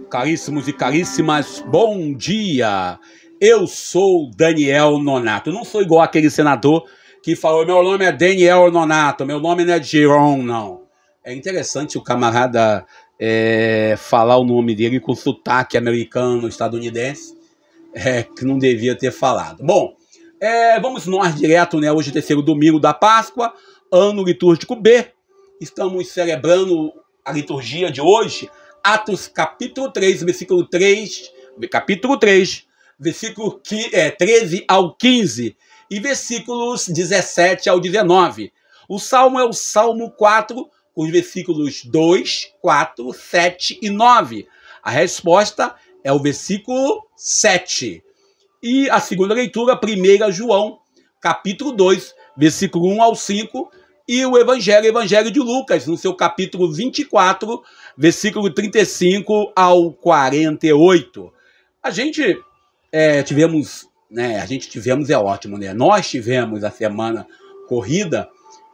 Caríssimos e caríssimas, bom dia! Eu sou Daniel Nonato. Eu não sou igual aquele senador que falou: meu nome é Daniel Nonato, meu nome não é Giron, não. É interessante o camarada falar o nome dele com sotaque americano, estadunidense, que não devia ter falado. Bom, vamos nós direto, né? Hoje é o terceiro domingo da Páscoa, ano litúrgico B. Estamos celebrando a liturgia de hoje, Atos capítulo 3, versículo 3, capítulo 3, versículo 13 ao 15 e versículos 17 ao 19. O salmo é o Salmo 4, com os versículos 2, 4, 7 e 9. A resposta é o versículo 7. E a segunda leitura, 1 João, capítulo 2, versículo 1 ao 5, e o Evangelho de Lucas, no seu capítulo 24, versículo 35 ao 48. A gente tivemos é ótimo, né? Nós tivemos a semana corrida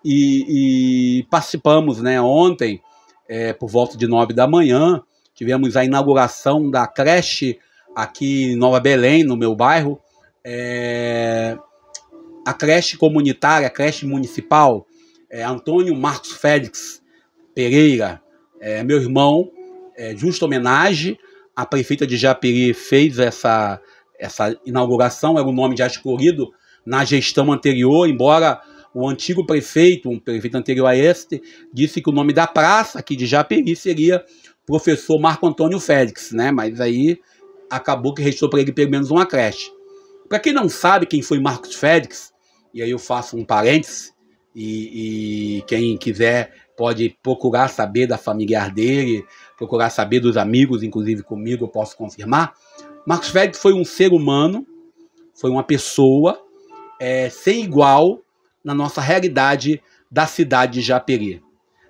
e participamos, né, ontem, por volta de 9 da manhã, tivemos a inauguração da creche aqui em Nova Belém, no meu bairro, a creche comunitária, a creche municipal, Antônio Marcos Félix Pereira, meu irmão, justa homenagem. A prefeita de Japeri fez essa inauguração, era um nome já escolhido na gestão anterior, embora o antigo prefeito, um prefeito anterior a este, disse que o nome da praça aqui de Japeri seria professor Marco Antônio Félix, né? Mas aí acabou que restou para ele pelo menos uma creche. Para quem não sabe quem foi Marcos Félix, e aí eu faço um parênteses, e quem quiser pode procurar saber da familiar dele, procurar saber dos amigos, inclusive comigo eu posso confirmar. Marcos Félix foi um ser humano, foi uma pessoa sem igual na nossa realidade da cidade de Japeri,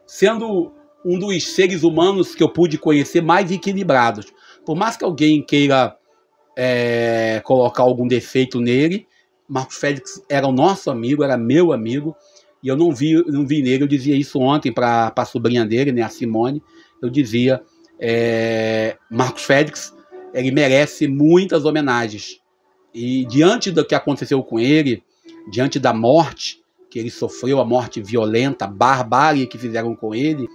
sendo um dos seres humanos que eu pude conhecer mais equilibrados. Por mais que alguém queira colocar algum defeito nele, Marcos Félix era o nosso amigo, era meu amigo, e eu não vi nele. Eu dizia isso ontem para a sobrinha dele, né, a Simone. Eu dizia, Marcos Félix, ele merece muitas homenagens. E diante do que aconteceu com ele, diante da morte que ele sofreu, a morte violenta, barbárie que fizeram com ele,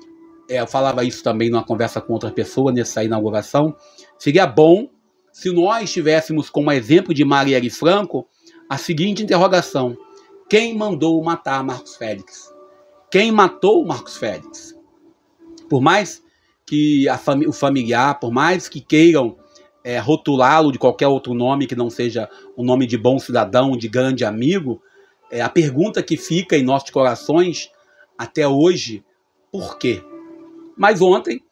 eu falava isso também numa conversa com outra pessoa nessa inauguração, seria bom se nós tivéssemos como exemplo de Marielle Franco a seguinte interrogação: quem mandou matar Marcos Félix? Quem matou Marcos Félix? Por mais que o familiar, por mais que queiram rotulá-lo de qualquer outro nome que não seja um nome de bom cidadão, de grande amigo, a pergunta que fica em nossos corações até hoje: por quê? Mas ontem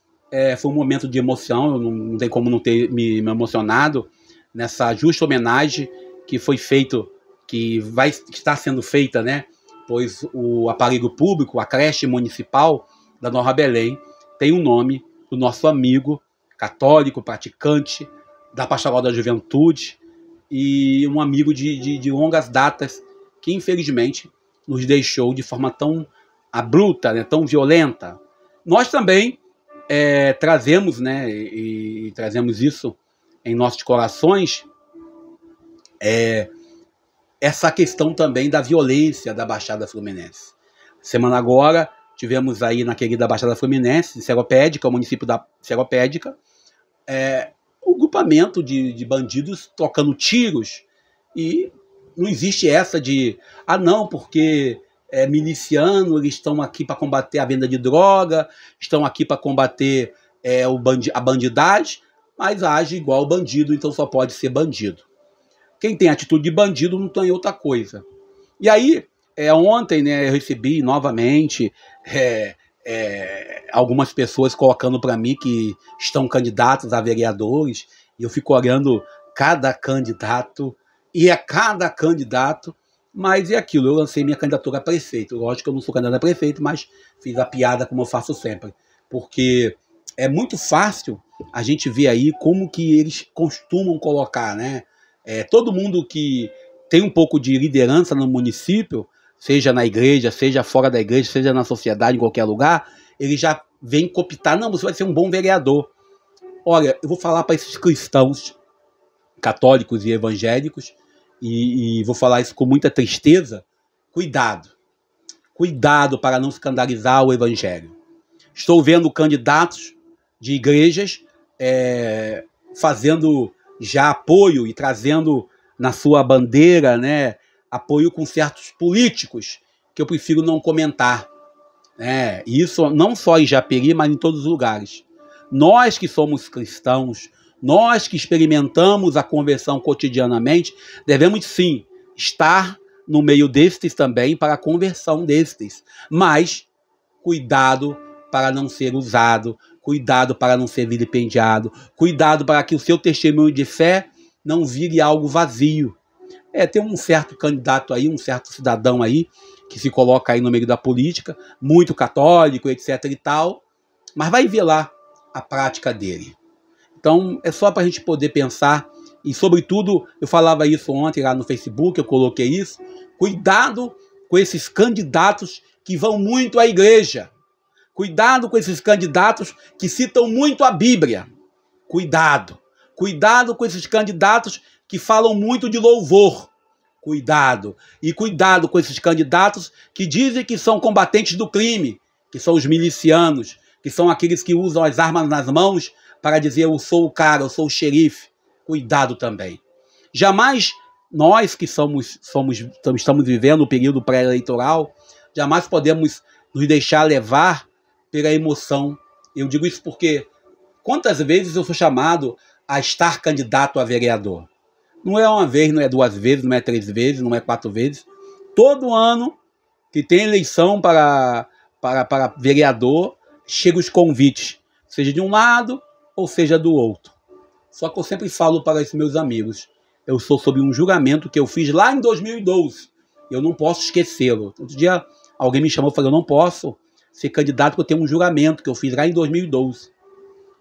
foi um momento de emoção, eu não tem como não ter me emocionado nessa justa homenagem que foi feito, que está sendo feita, né? Pois o aparelho público, a creche municipal da Nova Belém, tem o nome do nosso amigo católico, praticante da Pastoral da Juventude e um amigo de longas datas que infelizmente nos deixou de forma tão abrupta, né? Tão violenta. Nós também trazemos, né? E trazemos isso em nossos corações, essa questão também da violência da Baixada Fluminense. Semana agora, tivemos aí na querida Baixada Fluminense, Seropédica, o município da Seropédica, o grupamento de bandidos trocando tiros, e não existe essa de, não, porque miliciano, eles estão aqui para combater a venda de droga, estão aqui para combater a bandidagem, mas age igual bandido, então só pode ser bandido. Quem tem atitude de bandido não tem outra coisa. E aí, ontem, né, eu recebi novamente algumas pessoas colocando para mim que estão candidatos a vereadores, e eu fico olhando cada candidato, e cada candidato, mas é aquilo, eu lancei minha candidatura a prefeito. Lógico que eu não sou candidato a prefeito, mas fiz a piada como eu faço sempre, porque é muito fácil a gente ver aí como que eles costumam colocar, né? Todo mundo que tem um pouco de liderança no município, seja na igreja, seja fora da igreja, seja na sociedade, em qualquer lugar, ele já vem cooptar: não, você vai ser um bom vereador. Olha, eu vou falar para esses cristãos católicos e evangélicos, e vou falar isso com muita tristeza, cuidado. Cuidado para não escandalizar o evangelho. Estou vendo candidatos de igrejas fazendo já apoio e trazendo na sua bandeira, né, apoio com certos políticos, que eu prefiro não comentar. Isso não só em Japeri, mas em todos os lugares. Nós que somos cristãos, nós que experimentamos a conversão cotidianamente, devemos sim estar no meio destes também para a conversão destes. Mas cuidado para não ser usado, cuidado para não ser vilipendiado, cuidado para que o seu testemunho de fé não vire algo vazio. Tem um certo candidato aí, um certo cidadão aí, que se coloca aí no meio da política, muito católico, etc e tal, mas vai ver lá a prática dele. Então, é só para a gente poder pensar, e sobretudo, eu falava isso ontem lá no Facebook, eu coloquei isso, cuidado com esses candidatos que vão muito à igreja, cuidado com esses candidatos que citam muito a Bíblia, cuidado com esses candidatos que falam muito de louvor, cuidado, e cuidado com esses candidatos que dizem que são combatentes do crime, que são os milicianos, que são aqueles que usam as armas nas mãos para dizer eu sou o cara, eu sou o xerife. Cuidado também. Jamais nós que estamos vivendo o período pré-eleitoral, jamais podemos nos deixar levar pela emoção. Eu digo isso porque quantas vezes eu sou chamado a estar candidato a vereador? Não é uma vez, não é duas vezes, não é três vezes, não é quatro vezes. Todo ano que tem eleição para vereador, chegam os convites, seja de um lado ou seja do outro. Só que eu sempre falo para os meus amigos, eu sou sob um julgamento que eu fiz lá em 2012. Eu não posso esquecê-lo. Outro dia alguém me chamou e falou, eu não posso ser candidato porque eu tenho um julgamento que eu fiz lá em 2012.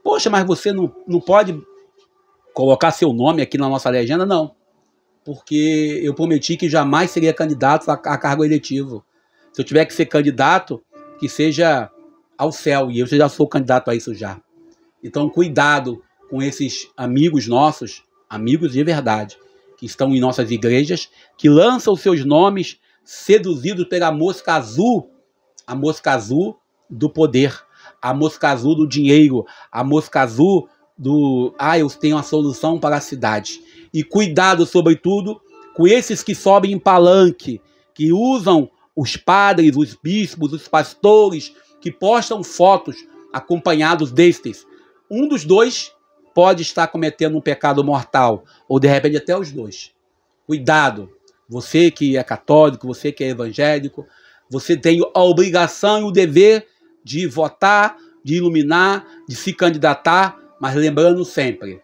Poxa, mas você não pode colocar seu nome aqui na nossa legenda? Não. Porque eu prometi que jamais seria candidato a cargo eletivo. Se eu tiver que ser candidato, que seja ao céu. E eu já sou candidato a isso já. Então, cuidado com esses amigos nossos, amigos de verdade, que estão em nossas igrejas, que lançam seus nomes seduzidos pela mosca azul, a mosca azul do poder, a mosca azul do dinheiro, a mosca azul do eu tenho a solução para a cidade. E cuidado, sobretudo, com esses que sobem em palanque, que usam os padres, os bispos, os pastores, que postam fotos acompanhados destes. Um dos dois pode estar cometendo um pecado mortal, ou de repente até os dois. Cuidado, você que é católico, você que é evangélico, você tem a obrigação e o dever de votar, de iluminar, de se candidatar, mas lembrando sempre,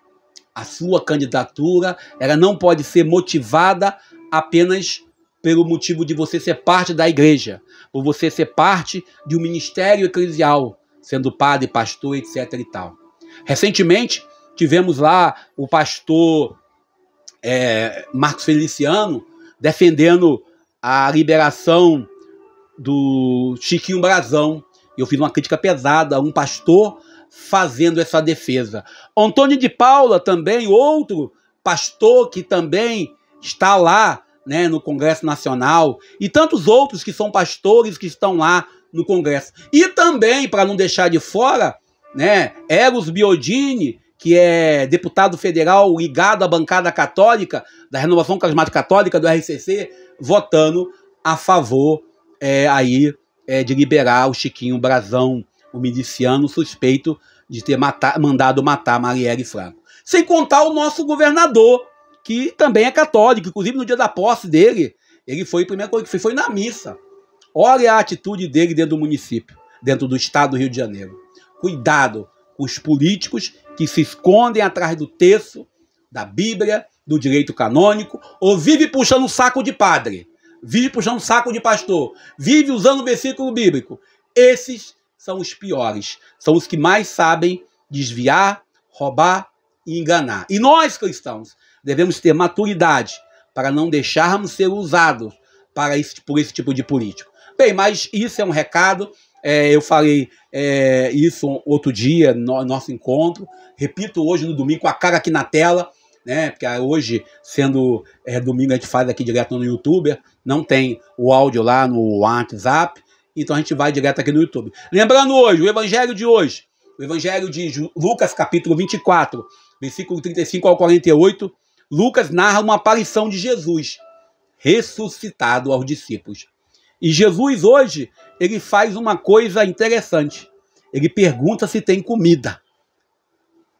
a sua candidatura ela não pode ser motivada apenas pelo motivo de você ser parte da igreja, por você ser parte de um ministério eclesial, sendo padre, pastor, etc. e tal. Recentemente, tivemos lá o pastor Marcos Feliciano defendendo a liberação do Chiquinho Brazão. Eu fiz uma crítica pesada a um pastor fazendo essa defesa. Antônio de Paula também, outro pastor que também está lá, né, no Congresso Nacional, e tantos outros que são pastores que estão lá no Congresso. E também, para não deixar de fora, né, Eros Biodini, que é deputado federal ligado à bancada católica, da Renovação Carismática Católica, do RCC, votando a favor de liberar o Chiquinho Brazão, o miliciano suspeito de ter mandado matar Marielle Franco. Sem contar o nosso governador, que também é católico, inclusive no dia da posse dele, ele foi a primeira coisa que fez foi na missa. Olha a atitude dele dentro do município, dentro do estado do Rio de Janeiro. Cuidado com os políticos que se escondem atrás do texto, da Bíblia, do direito canônico, ou vive puxando saco de padre, vive puxando saco de pastor, vive usando o versículo bíblico. Esses são os piores, são os que mais sabem desviar, roubar e enganar. E nós, cristãos, devemos ter maturidade para não deixarmos ser usados por esse tipo de político. Bem, mas isso é um recado. Eu falei isso outro dia no nosso encontro. Repito hoje no domingo com a cara aqui na tela, né? Porque hoje, sendo domingo, a gente faz aqui direto no YouTube. Não tem o áudio lá no WhatsApp. Então a gente vai direto aqui no YouTube. Lembrando hoje, o evangelho de hoje. O evangelho de Lucas, capítulo 24, versículo 35 ao 48. Lucas narra uma aparição de Jesus ressuscitado aos discípulos. E Jesus hoje, ele faz uma coisa interessante. Ele pergunta se tem comida.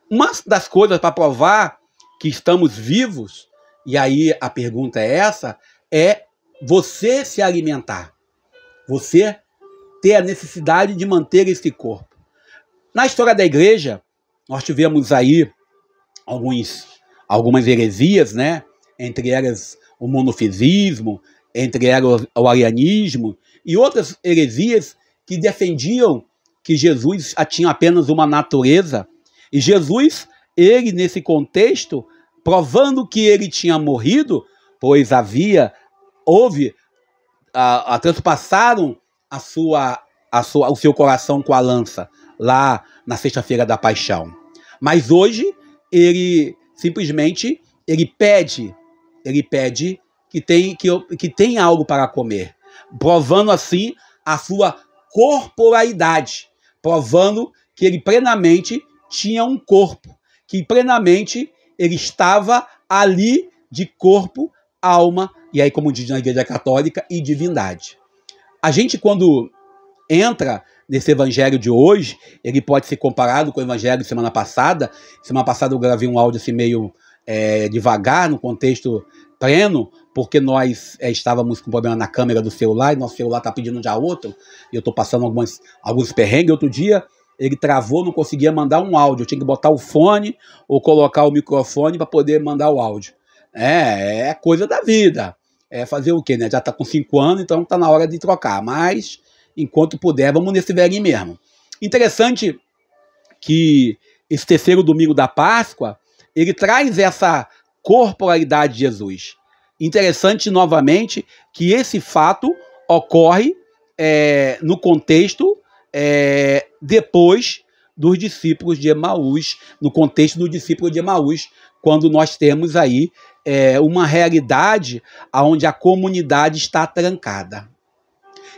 Uma das coisas para provar que estamos vivos, e aí a pergunta é essa, é você se alimentar. Você ter a necessidade de manter esse corpo. Na história da igreja, nós tivemos aí algumas heresias, né? Entre elas o monofisismo, entre elas o arianismo e outras heresias que defendiam que Jesus tinha apenas uma natureza. E Jesus, ele nesse contexto, provando que ele tinha morrido, pois transpassaram o seu coração com a lança, lá na sexta-feira da paixão. Mas hoje, ele simplesmente pede que tem algo para comer, provando assim a sua corporalidade, provando que ele plenamente tinha um corpo, que plenamente ele estava ali de corpo, alma, e aí, como diz na Igreja Católica, e divindade. A gente, quando entra nesse evangelho de hoje, ele pode ser comparado com o evangelho de semana passada. Semana passada eu gravei um áudio assim meio devagar, no contexto pleno, porque nós estávamos com problema na câmera do celular, e nosso celular está pedindo já outro, e eu estou passando alguns perrengues. Outro dia ele travou, não conseguia mandar um áudio, eu tinha que botar o fone ou colocar o microfone para poder mandar o áudio. É coisa da vida. Fazer o quê, né? Já está com 5 anos, então está na hora de trocar, mas enquanto puder, vamos nesse velhinho mesmo. Interessante que esse terceiro domingo da Páscoa, ele traz essa corporalidade de Jesus. Interessante, novamente, que esse fato ocorre no contexto depois dos discípulos de Emaús, no contexto do discípulo de Emaús, quando nós temos aí uma realidade onde a comunidade está trancada.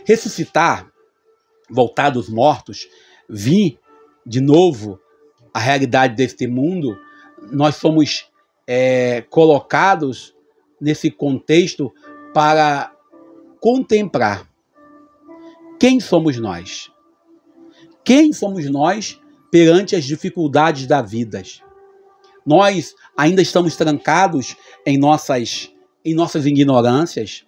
Ressuscitar, voltar dos mortos, vir de novo à realidade deste mundo, nós somos colocados nesse contexto para contemplar quem somos nós. Quem somos nós perante as dificuldades da vida? Nós ainda estamos trancados em nossas ignorâncias.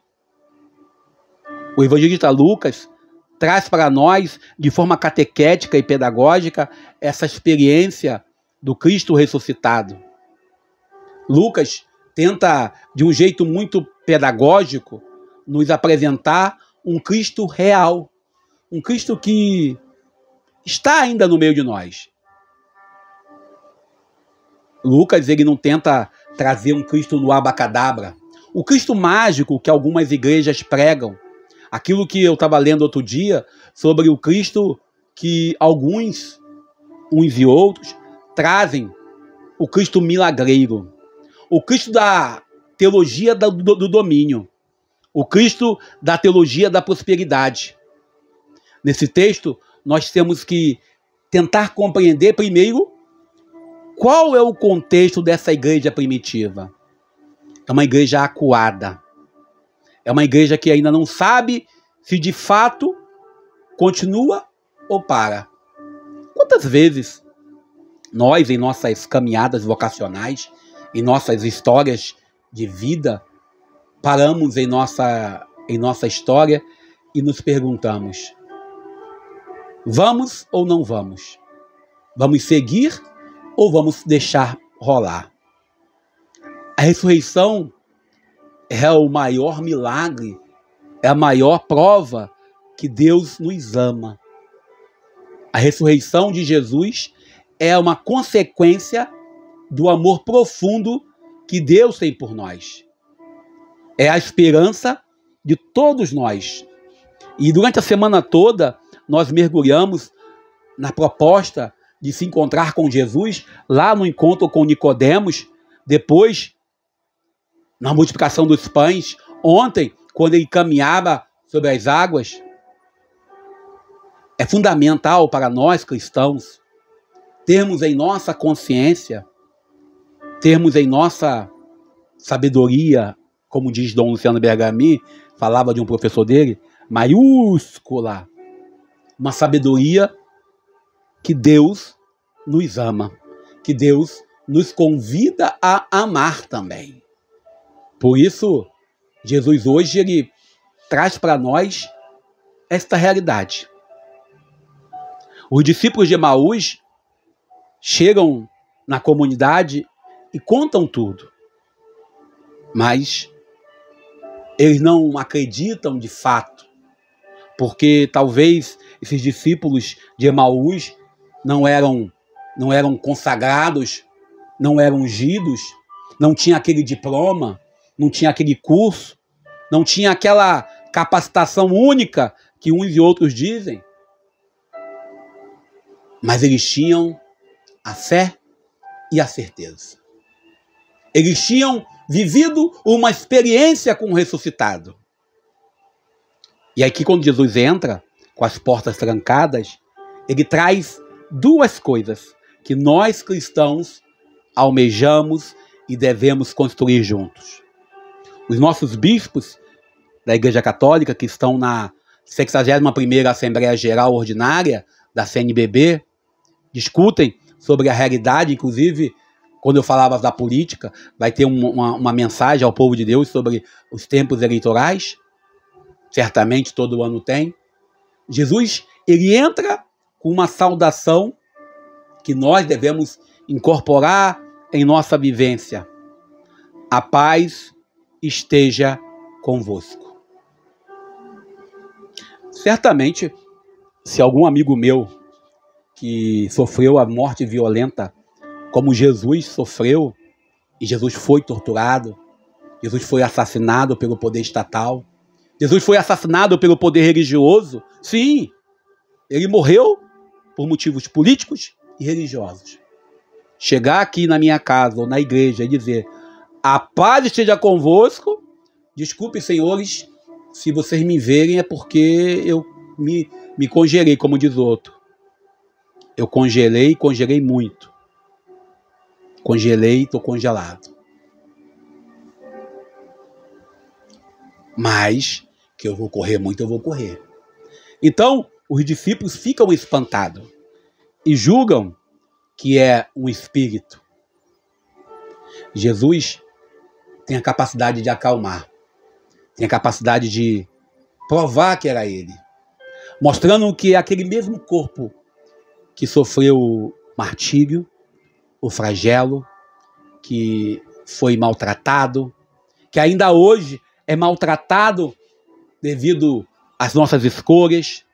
O evangelista Lucas traz para nós, de forma catequética e pedagógica, essa experiência do Cristo ressuscitado. Lucas tenta, de um jeito muito pedagógico, nos apresentar um Cristo real, um Cristo que está ainda no meio de nós. Lucas, ele não tenta trazer um Cristo no abacadabra, o Cristo mágico que algumas igrejas pregam, aquilo que eu estava lendo outro dia sobre o Cristo que uns e outros, trazem, o Cristo milagreiro, o Cristo da teologia do domínio, o Cristo da teologia da prosperidade. Nesse texto, nós temos que tentar compreender primeiro qual é o contexto dessa igreja primitiva. É uma igreja acuada. É uma igreja que ainda não sabe se de fato continua ou para. Quantas vezes nós, em nossas caminhadas vocacionais, em nossas histórias de vida, paramos em nossa história e nos perguntamos: vamos ou não vamos? Vamos seguir ou vamos deixar rolar? A ressurreição é o maior milagre, é a maior prova que Deus nos ama. A ressurreição de Jesus é uma consequência do amor profundo que Deus tem por nós. É a esperança de todos nós. E durante a semana toda, nós mergulhamos na proposta de se encontrar com Jesus, lá no encontro com Nicodemos, depois na multiplicação dos pães, ontem, quando ele caminhava sobre as águas. É fundamental para nós cristãos termos em nossa consciência, termos em nossa sabedoria, como diz Dom Luciano Bergami, falava de um professor dele, maiúscula, uma sabedoria que Deus nos ama, que Deus nos convida a amar também. Por isso, Jesus hoje ele traz para nós esta realidade. Os discípulos de Emaús chegam na comunidade e contam tudo, mas eles não acreditam de fato, porque talvez esses discípulos de Emaús não eram consagrados, não eram ungidos, não tinha aquele diploma, não tinha aquele curso, não tinha aquela capacitação única que uns e outros dizem. Mas eles tinham a fé e a certeza. Eles tinham vivido uma experiência com o ressuscitado. E aqui, quando Jesus entra, com as portas trancadas, ele traz duas coisas que nós cristãos almejamos e devemos construir juntos. Os nossos bispos da Igreja Católica, que estão na 61ª Assembleia Geral Ordinária da CNBB, discutem sobre a realidade, inclusive, quando eu falava da política, vai ter uma mensagem ao povo de Deus sobre os tempos eleitorais, certamente todo ano tem. Jesus, ele entra com uma saudação que nós devemos incorporar em nossa vivência. A paz esteja convosco. Certamente, se algum amigo meu que sofreu a morte violenta como Jesus sofreu, e Jesus foi torturado, Jesus foi assassinado pelo poder estatal, Jesus foi assassinado pelo poder religioso, sim, ele morreu por motivos políticos e religiosos. Chegar aqui na minha casa ou na igreja e dizer: a paz esteja convosco, desculpe, senhores, se vocês me verem é porque eu me congelei, como diz outro. Eu congelei muito. Congelei, estou congelado. Mas que eu vou correr muito, eu vou correr. Então, os discípulos ficam espantados e julgam que é um espírito. Jesus tem a capacidade de acalmar, tem a capacidade de provar que era ele, mostrando que é aquele mesmo corpo que sofreu o martírio, o flagelo, que foi maltratado, que ainda hoje é maltratado devido às nossas escolhas,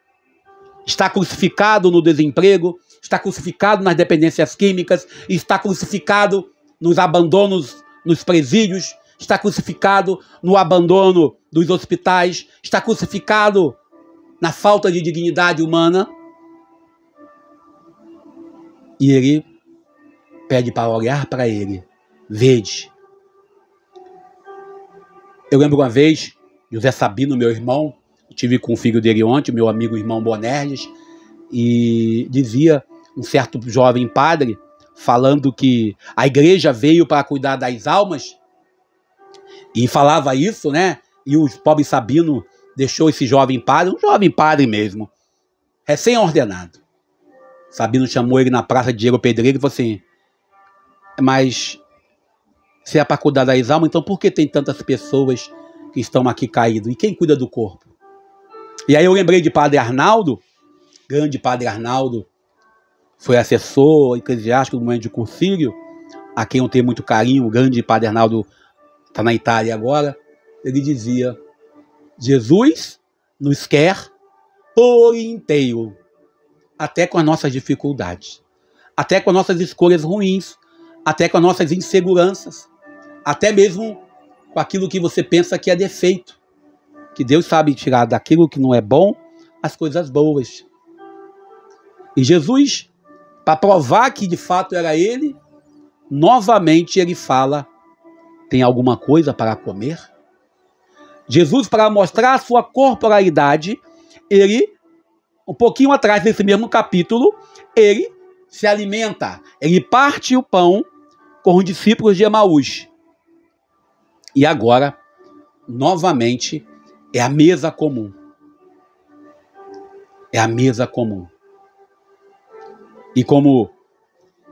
está crucificado no desemprego, está crucificado nas dependências químicas, está crucificado nos abandonos nos presídios, está crucificado no abandono dos hospitais, está crucificado na falta de dignidade humana. E ele pede para olhar para ele. Vede. Eu lembro uma vez, José Sabino, meu irmão, estive com o filho dele ontem, meu amigo irmão Bonerges, e dizia um certo jovem padre, falando que a igreja veio para cuidar das almas, e falava isso, né? E o pobre Sabino deixou esse jovem padre, um jovem padre mesmo, recém-ordenado. Sabino chamou ele na praça de Diego Pedreiro e falou assim: mas se é para cuidar das almas, então por que tem tantas pessoas que estão aqui caídas? E quem cuida do corpo? E aí eu lembrei de Padre Arnaldo, grande Padre Arnaldo, foi assessor eclesiástico do momento de Cursilho, a quem eu tenho muito carinho, o grande Padre Arnaldo está na Itália agora. Ele dizia: Jesus nos quer por inteiro, até com as nossas dificuldades, até com as nossas escolhas ruins, até com as nossas inseguranças, até mesmo com aquilo que você pensa que é defeito, que Deus sabe tirar daquilo que não é bom as coisas boas. E Jesus, para provar que de fato era ele, novamente ele fala: tem alguma coisa para comer? Jesus, para mostrar a sua corporalidade, ele, um pouquinho atrás desse mesmo capítulo, ele se alimenta, ele parte o pão com os discípulos de Emaús. E agora, novamente, é a mesa comum. É a mesa comum. E como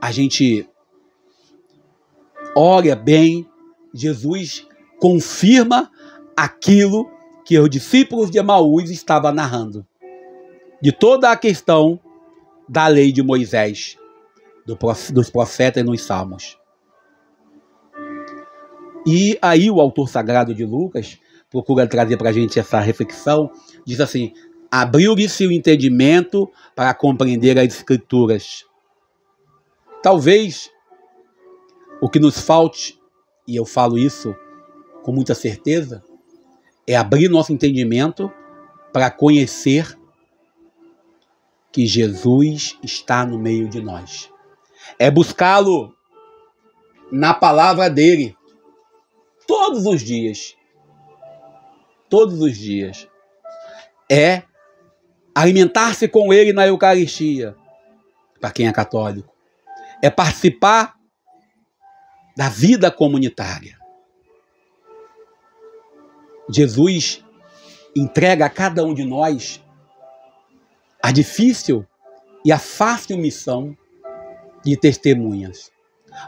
a gente olha bem, Jesus confirma aquilo que os discípulos de Emaús estavam narrando. De toda a questão da lei de Moisés, dos profetas nos Salmos. E aí o autor sagrado de Lucas procura trazer para a gente essa reflexão, diz assim: abriu-lhe-se o entendimento para compreender as Escrituras. Talvez o que nos falte, e eu falo isso com muita certeza, é abrir nosso entendimento para conhecer que Jesus está no meio de nós. É buscá-lo na palavra dele, todos os dias. Todos os dias. É alimentar-se com ele na Eucaristia, para quem é católico. É participar da vida comunitária. Jesus entrega a cada um de nós a difícil e a fácil missão de testemunhas.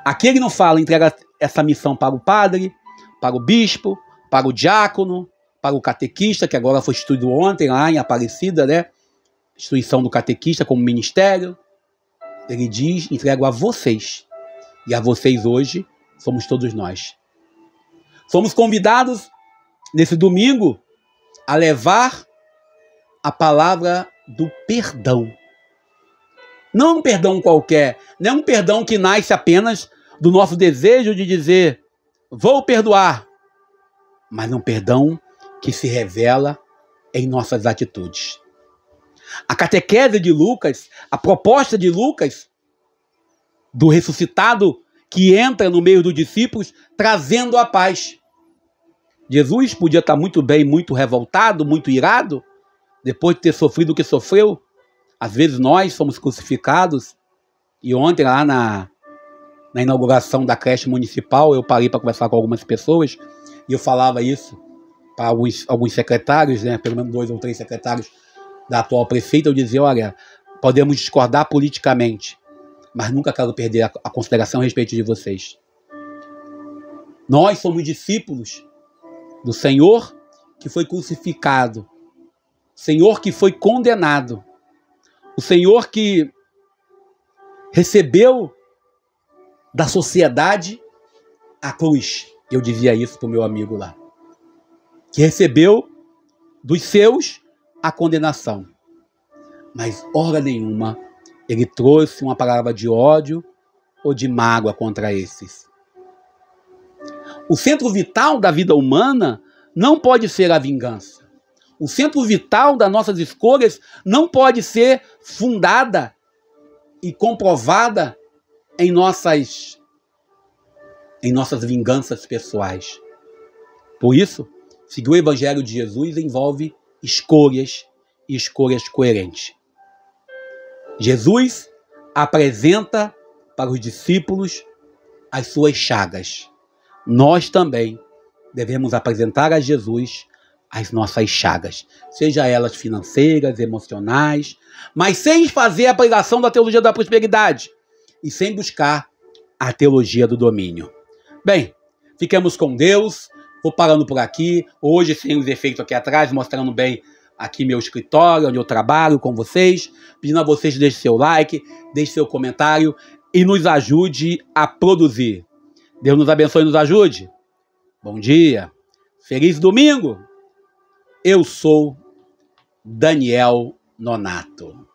Aqui ele não fala, entrega essa missão para o padre, para o bispo, para o diácono, para o catequista, que agora foi instituído ontem lá em Aparecida, né? Instituição do catequista como ministério. Ele diz: entrego a vocês. E a vocês hoje somos todos nós. Somos convidados nesse domingo a levar a palavra do perdão. Não um perdão qualquer, não é um perdão que nasce apenas do nosso desejo de dizer vou perdoar, mas um perdão que se revela em nossas atitudes. A catequese de Lucas, a proposta de Lucas, do ressuscitado que entra no meio dos discípulos trazendo a paz. Jesus podia estar muito bem, muito revoltado, muito irado, depois de ter sofrido o que sofreu. Às vezes nós somos crucificados. E ontem lá na inauguração da creche municipal, eu parei para conversar com algumas pessoas e eu falava isso para alguns secretários, né, pelo menos 2 ou 3 secretários da atual prefeita. Eu dizia: olha, podemos discordar politicamente, mas nunca quero perder a consideração a respeito de vocês. Nós somos discípulos do Senhor que foi crucificado, Senhor que foi condenado, o Senhor que recebeu da sociedade a cruz. Eu dizia isso para o meu amigo lá. Que recebeu dos seus a condenação. Mas, hora nenhuma, ele trouxe uma palavra de ódio ou de mágoa contra esses. O centro vital da vida humana não pode ser a vingança. O centro vital das nossas escolhas não pode ser fundada e comprovada em nossas vinganças pessoais. Por isso, seguir o Evangelho de Jesus envolve escolhas e escolhas coerentes. Jesus apresenta para os discípulos as suas chagas. Nós também devemos apresentar a Jesus as nossas chagas, seja elas financeiras, emocionais, mas sem fazer a pregação da teologia da prosperidade e sem buscar a teologia do domínio. Bem, fiquemos com Deus. Vou parando por aqui. Hoje sem os efeitos aqui atrás, mostrando bem aqui meu escritório, onde eu trabalho com vocês. Pedindo a vocês que deixem seu like, deixem seu comentário e nos ajude a produzir. Deus nos abençoe e nos ajude. Bom dia. Feliz domingo. Eu sou Daniel Nonato.